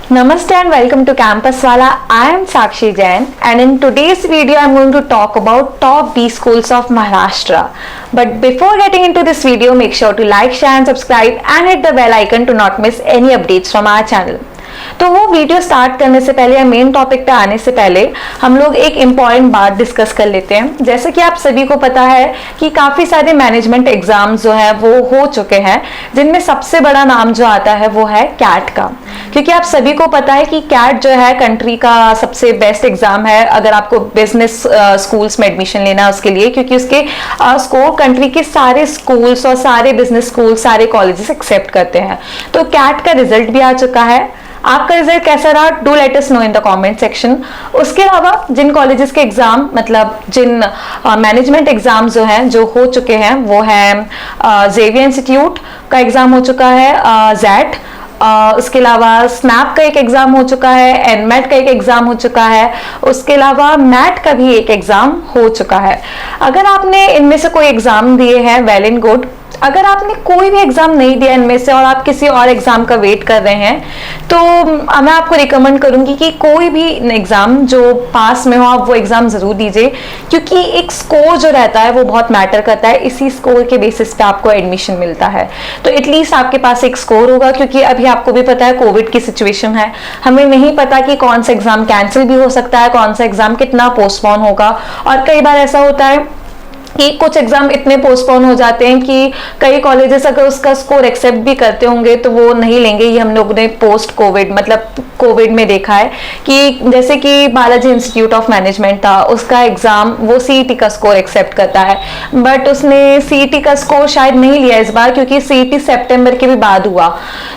Namaste and welcome to Campus Wala. I am Sakshi Jain and in today's video I am going to talk about top B schools of Maharashtra. But before getting into this video, make sure to like, share and subscribe and hit the bell icon to not miss any updates from our channel. तो वो video start करने से पहले या main topic पे आने से पहले हम लोग एक इम्पॉर्टेंट बात डिस्कस कर लेते हैं। जैसे कि आप सभी को पता है कि काफ़ी सारे मैनेजमेंट एग्जाम्स जो है वो हो चुके हैं, जिनमें सबसे बड़ा नाम जो आता है वो है कैट का। क्योंकि आप सभी को पता है कि कैट जो है कंट्री का सबसे बेस्ट एग्जाम है अगर आपको बिजनेस स्कूल्स में एडमिशन लेना है उसके लिए, क्योंकि उसके स्कोर कंट्री के सारे स्कूल्स और सारे बिजनेस स्कूल सारे कॉलेजेस एक्सेप्ट करते हैं। तो कैट का रिजल्ट भी आ चुका है। आपका रिजल्ट कैसा रहा, do let us know in the comment section. उसके अलावा जिन कॉलेजेस के एग्जाम मतलब जिन मैनेजमेंट एग्जाम जो हैं जो हो चुके हैं वो है जेवियर इंस्टीट्यूट का एग्जाम हो चुका है, जैट, उसके अलावा स्नैप का एक एग्जाम हो चुका है, एनमेट का एक एग्जाम हो चुका है, उसके अलावा मैट का भी एक एग्जाम हो चुका है। अगर आपने इनमें से कोई एग्जाम दिए हैं वेल एंड गुड। अगर आपने कोई भी एग्जाम नहीं दिया इनमें से और आप किसी और एग्जाम का वेट कर रहे हैं तो मैं आपको रिकमेंड करूंगी कि कोई भी एग्जाम जो पास में हो आप वो एग्जाम जरूर दीजिए, क्योंकि एक स्कोर जो रहता है वो बहुत मैटर करता है। इसी स्कोर के बेसिस पे आपको एडमिशन मिलता है। तो एटलीस्ट आपके पास एक स्कोर होगा, क्योंकि अभी आपको भी पता है कोविड की सिचुएशन है, हमें नहीं पता कि कौन सा एग्जाम कैंसिल भी हो सकता है, कौन सा एग्जाम कितना पोस्टपोन होगा। और कई बार ऐसा होता है कि कुछ एग्जाम इतने पोस्टपोन हो जाते हैं कि कई कॉलेजेस अगर उसका स्कोर एक्सेप्ट भी करते होंगे तो वो नहीं लेंगे। ये हम लोग ने पोस्ट कोविड मतलब कोविड में देखा है कि जैसे कि बालाजी इंस्टीट्यूट ऑफ मैनेजमेंट था, उसका एग्जाम वो सीईटी का स्कोर एक्सेप्ट करता है, बट उसने सीईटी का स्कोर शायद नहीं लिया इस बार, क्योंकि सीईटी सितंबर के भी बाद हुआ।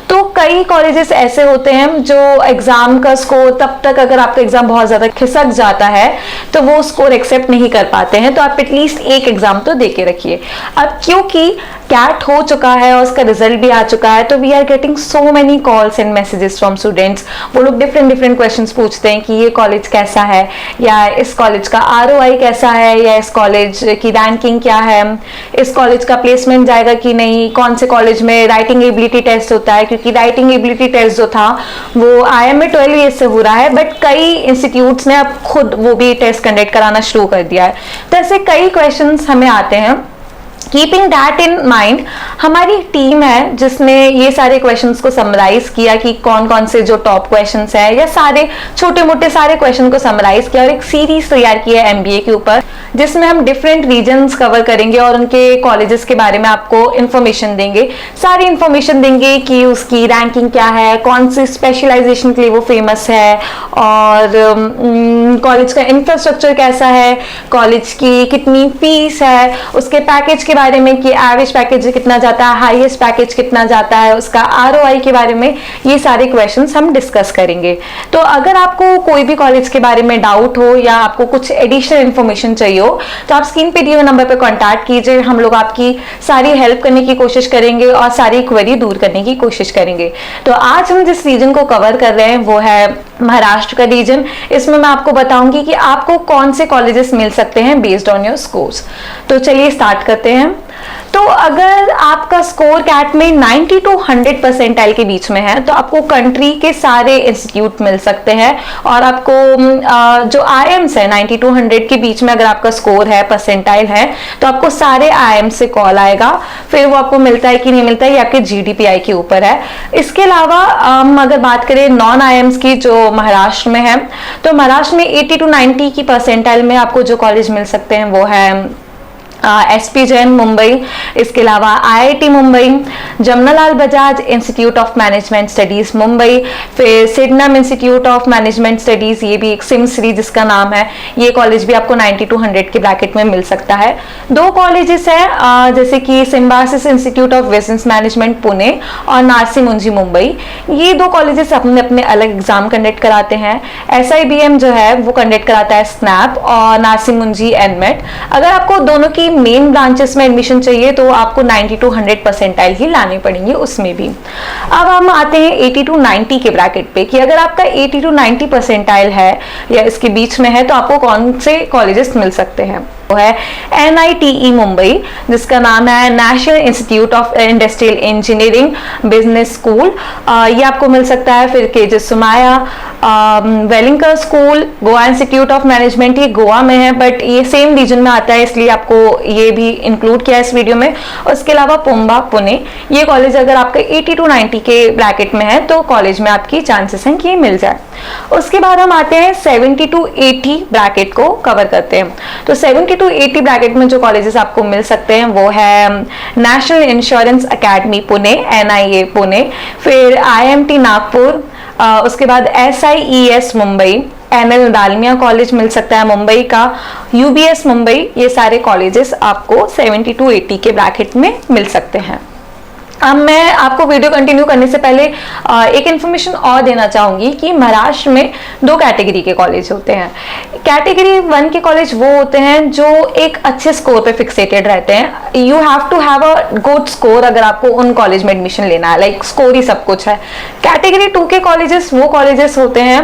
तो कई कॉलेजेस ऐसे होते हैं जो एग्जाम का स्कोर तब तक अगर आपका एग्जाम बहुत ज्यादा खिसक जाता है तो वो स्कोर एक्सेप्ट नहीं कर पाते हैं। तो आप एटलीस्ट एक एग्जाम तो दे के रखिए। अब क्योंकि कैट हो चुका है और उसका रिजल्ट भी आ चुका है तो we are getting so many calls and messages from students. वो लोग डिफरेंट क्वेश्चंस पूछते हैं कि ये कॉलेज कैसा है, या इस कॉलेज का आरओआई कैसा है, या इस कॉलेज की रैंकिंग क्या है, इस कॉलेज का प्लेसमेंट जाएगा कि नहीं, कौन से कॉलेज में राइटिंग एबिलिटी टेस्ट होता है, क्योंकि राइटिंग एबिलिटी टेस्ट जो था वो IIM में 12 ईयर्स से हो रहा है, बट कई इंस्टीट्यूट्स ने अब खुद वो भी टेस्ट कंडक्ट कराना शुरू कर दिया है। तो ऐसे कई क्वेश्चंस हमें आते हैं। कीपिंग दैट इन माइंड हमारी टीम है जिसने ये सारे क्वेश्चंस को समराइज किया कि कौन कौन से जो टॉप क्वेश्चंस है या सारे छोटे मोटे सारे क्वेश्चन को समराइज किया और एक सीरीज तैयार की है MBA के ऊपर, जिसमें हम डिफरेंट रीजन्स कवर करेंगे और उनके कॉलेजेस के बारे में आपको इन्फॉर्मेशन देंगे, सारी इन्फॉर्मेशन देंगे कि उसकी रैंकिंग क्या है, कौन सी स्पेशलाइजेशन के लिए वो फेमस है, और कॉलेज का इंफ्रास्ट्रक्चर कैसा है, कॉलेज की कितनी फीस है, उसके पैकेज के बारे में कि एवरेज पैकेज कितना जाता है, हाईएस्ट पैकेज कितना जाता है, उसका आरओआई के बारे में, ये सारे क्वेश्चंस हम डिस्कस करेंगे। तो अगर आपको कोई भी कॉलेज के बारे में डाउट हो या आपको कुछ एडिशनल इन्फॉर्मेशन चाहिए हो तो आप स्क्रीन पे दिए हुए नंबर पे कांटेक्ट कीजिए। हम लोग आपकी सारी हेल्प करने की कोशिश करेंगे और सारी क्वेरी दूर करने की कोशिश करेंगे। तो आज हम जिस रीजन को कवर कर रहे हैं वो है महाराष्ट्र का रीजन। इसमें मैं आपको बताऊंगी कि आपको कौन से कॉलेजेस मिल सकते हैं बेस्ड ऑन योर स्कोर्स। तो चलिए स्टार्ट करते हैं। तो अगर आपका स्कोर कैट में 90 to 100 परसेंटाइल के बीच में है तो आपको कंट्री के सारे इंस्टीट्यूट मिल सकते हैं, और आपको जो IIMs है 90 to 100 के बीच में अगर आपका स्कोर है परसेंटाइल है तो आपको सारे IIMs से कॉल आएगा। फिर वो आपको मिलता है कि नहीं मिलता है ये आपके GDPI के ऊपर है। इसके अलावा अगर बात करें नॉन IIMs की जो महाराष्ट्र में है तो महाराष्ट्र में 80 to 90 की परसेंटाइल में आपको जो कॉलेज मिल सकते हैं वो है SP जैन मुंबई, इसके अलावा IIT Mumbai, Jamnalal Bajaj institute of management studies Mumbai, फिर सिडनम इंस्टीट्यूट ऑफ मैनेजमेंट स्टडीज, ये भी एक सिमसरी जिसका नाम है, ये कॉलेज भी आपको 90 to 100 के ब्रैकेट में मिल सकता है। दो कॉलेजेस है जैसे कि Symbiosis institute of business management Pune और नार्सी मुंजी मुंबई, ये दो कॉलेजेस अपने अपने अलग एग्जाम कंडक्ट कराते हैं। SIBM जो है वो कंडक्ट कराता है स्नैप, और नार्सी मुंजी एनमेट। अगर आपको दोनों की मेन ब्रांचेस में एडमिशन चाहिए तो आपको 90 to 100 परसेंटाइल ही लाने पड़ेंगे उसमें भी। अब हम आते हैं 80 to 90 के ब्रैकेट पे कि अगर आपका 80 to 90 परसेंटाइल है या इसके बीच में है तो आपको कौन से कॉलेजेस मिल सकते हैं। वो है NITE मुंबई, जिसका नाम है national institute of industrial engineering business school. ये आपको मिल सकता है। फिर KJ Somaiya Welingkar school, Goa institute of management, ये गोवा में है बट ये सेम रीजन में आता है, इसलिए आपको ये भी इंक्लूड किया इस वीडियो में। उसके अलावा पुंबा पुणे, ये कॉलेज अगर आपका 80 to 90 के ब्रैकेट में है तो कॉलेज में आपकी चांसेस हैं कि ये मिल जाए। उसके बाद हम आते हैं 70 to 80 ब्रैकेट को कवर करते हैं। तो 70 to 80 ब्रैकेट में जो कॉलेजेस आपको मिल सकते हैं वो है national insurance academy Pune NIA Pune, फिर IMT नागपुर, उसके बाद SIES Mumbai, NL Dalmia college मिल सकता है मुंबई का, UBS मुंबई, ये सारे कॉलेजेस आपको 70 to 80 के ब्रैकेट में मिल सकते हैं। अब मैं आपको वीडियो कंटिन्यू करने से पहले एक इन्फॉर्मेशन और देना चाहूंगी कि महाराष्ट्र में 2 कैटेगरी के कॉलेज होते हैं। कैटेगरी 1 के कॉलेज वो होते हैं जो एक अच्छे स्कोर पे फिक्सेटेड रहते हैं। You have to have a good score अगर आपको उन कॉलेज में एडमिशन लेना है, लाइक स्कोर ही सब कुछ है। कैटेगरी 2 के कॉलेजेस वो कॉलेजेस होते हैं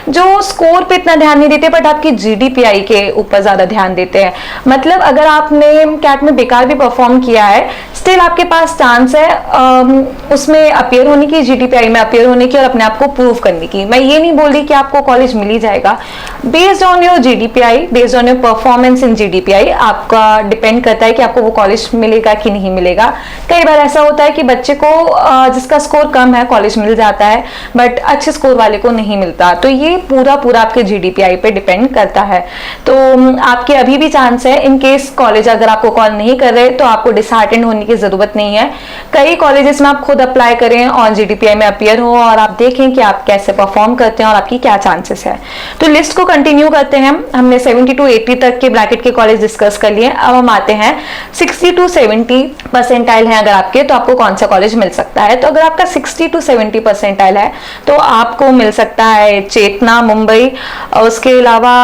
जो स्कोर पे इतना ध्यान नहीं देते बट आपकी GDPI के ऊपर ज्यादा ध्यान देते हैं। मतलब अगर आपने कैट में बेकार भी परफॉर्म किया है, स्टिल आपके पास चांस है उसमें अपियर होने की, GDPI में अपियर होने की और अपने आप को प्रूव करने की। मैं ये नहीं बोल रही कि आपको कॉलेज मिल ही जाएगा। Based on your GDPI, based on your performance in GDPI आपका डिपेंड करता है कि आपको वो कॉलेज मिलेगा कि नहीं मिलेगा। कई बार ऐसा होता है कि बच्चे को जिसका स्कोर कम है कॉलेज मिल जाता है बट अच्छे स्कोर वाले को नहीं मिलता। तो ये पूरा आपके GDPI पे डिपेंड करता है। तो आपके अभी भी चांस है, इन केस कॉलेज अगर आपको कॉल नहीं कर रहे तो आपको डिसहार्टेंड होने की जरूरत नहीं है। कई कॉलेजेस में आप खुद अप्लाई करें और GDPI में अपियर हो और आप देखें कि आप कैसे परफॉर्म करते हैं और आपकी क्या चांसेस है। तो लिस्ट को कंटिन्यू करते हैं। हमने 70 to 80 तक के ब्रैकेट के कॉलेज डिस्कस कर लिए। अब हम आते हैं 60 to 70 परसेंटाइल है अगर आपके, तो आपको कौन सा कॉलेज मिल सकता है। तो अगर आपका 60 to 70 परसेंटाइल है तो आपको मिल सकता है चेतना मुंबई। उसके अलावा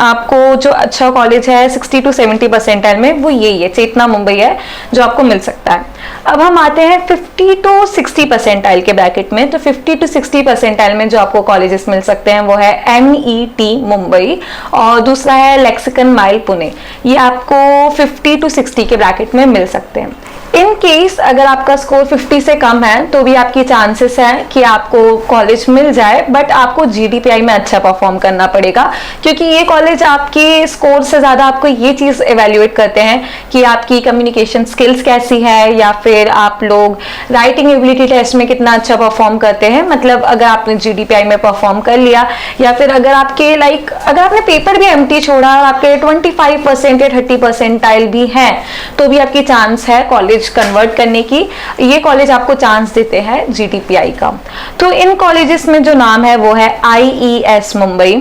आपको जो अच्छा कॉलेज है 60 to 70 परसेंटाइल में वो यही है, चेतना मुंबई है जो आपको मिल सकता है। अब हम आते हैं 50 to 60 परसेंटाइल के ब्रैकेट में। तो 50 to 60 परसेंटाइल में जो आपको कॉलेजेस मिल सकते हैं वो है NET मुंबई और दूसरा है लेक्सिकन माइल पुणे। ये आपको 50 to 60 के ब्रैकेट में मिल सकते हैं। इन केस अगर आपका स्कोर 50 से कम है तो भी आपकी चांसेस है कि आपको कॉलेज मिल जाए बट आपको GDPI में अच्छा परफॉर्म करना पड़ेगा, क्योंकि ये कॉलेज आपके स्कोर से ज्यादा आपको ये चीज एवेल्युएट करते हैं कि आपकी कम्युनिकेशन स्किल्स कैसी है या फिर आप लोग राइटिंग एबिलिटी टेस्ट में कितना अच्छा परफॉर्म करते हैं। मतलब अगर आपने GDPI में परफॉर्म कर लिया या फिर अगर आपके अगर आपने पेपर भी एम्प्टी छोड़ा और आपके 25% या 30 परसेंटाइल भी हैं तो भी आपकी चांस है कॉलेज कन्वर्ट करने की। ये कॉलेज आपको चांस देते हैं GDPI का। तो इन कॉलेजेस में जो नाम है वो है IES Mumbai,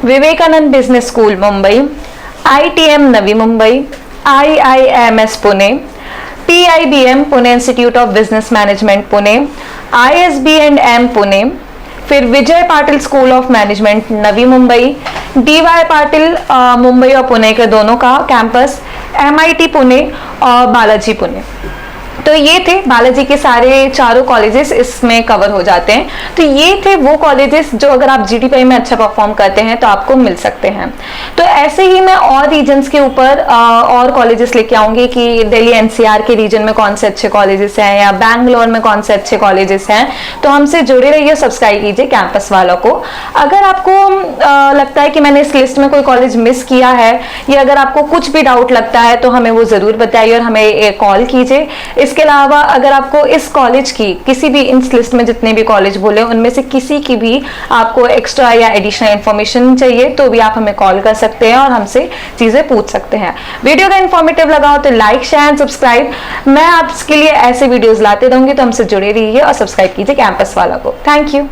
Vivekanand business school Mumbai, ITM Navi Mumbai, IIMS Pune, PIBM Pune institute of business management Pune, ISB&M Pune, फिर Vijay Patil school of management Navi Mumbai, DY Patil Mumbai और पुणे के दोनों का कैंपस, MIT पुणे और बालाजी पुणे। तो ये थे बालाजी के सारे चारों कॉलेजेस इसमें कवर हो जाते हैं। तो ये थे वो कॉलेजेस जो अगर आप GDPI में अच्छा परफॉर्म करते हैं तो आपको मिल सकते हैं। तो ऐसे ही मैं और रीजन्स के ऊपर और कॉलेजेस लेके आऊंगी कि दिल्ली NCR के रीजन में कौन से अच्छे कॉलेजेस हैं या बैंगलोर में कौन से अच्छे कॉलेजेस हैं। तो हमसे जुड़े रहिए, सब्सक्राइब कीजिए कैंपस वालों को। अगर आपको लगता है कि मैंने इस लिस्ट में कोई कॉलेज मिस किया है या अगर आपको कुछ भी डाउट लगता है तो हमें वो जरूर बताइए और हमें कॉल कीजिए। इसके अलावा अगर आपको इस कॉलेज की किसी भी इस लिस्ट में जितने भी कॉलेज बोले उनमें से किसी की भी आपको एक्स्ट्रा या एडिशनल इंफॉर्मेशन चाहिए तो भी आप हमें कॉल कर सकते हैं और हमसे चीजें पूछ सकते हैं। वीडियो का इन्फॉर्मेटिव लगा हो तो लाइक शेयर एंड सब्सक्राइब। मैं आपके लिए ऐसे वीडियोस लाते रहूंगी, तो हमसे जुड़े रहिए और सब्सक्राइब कीजिए कैंपस वाला को। Thank you.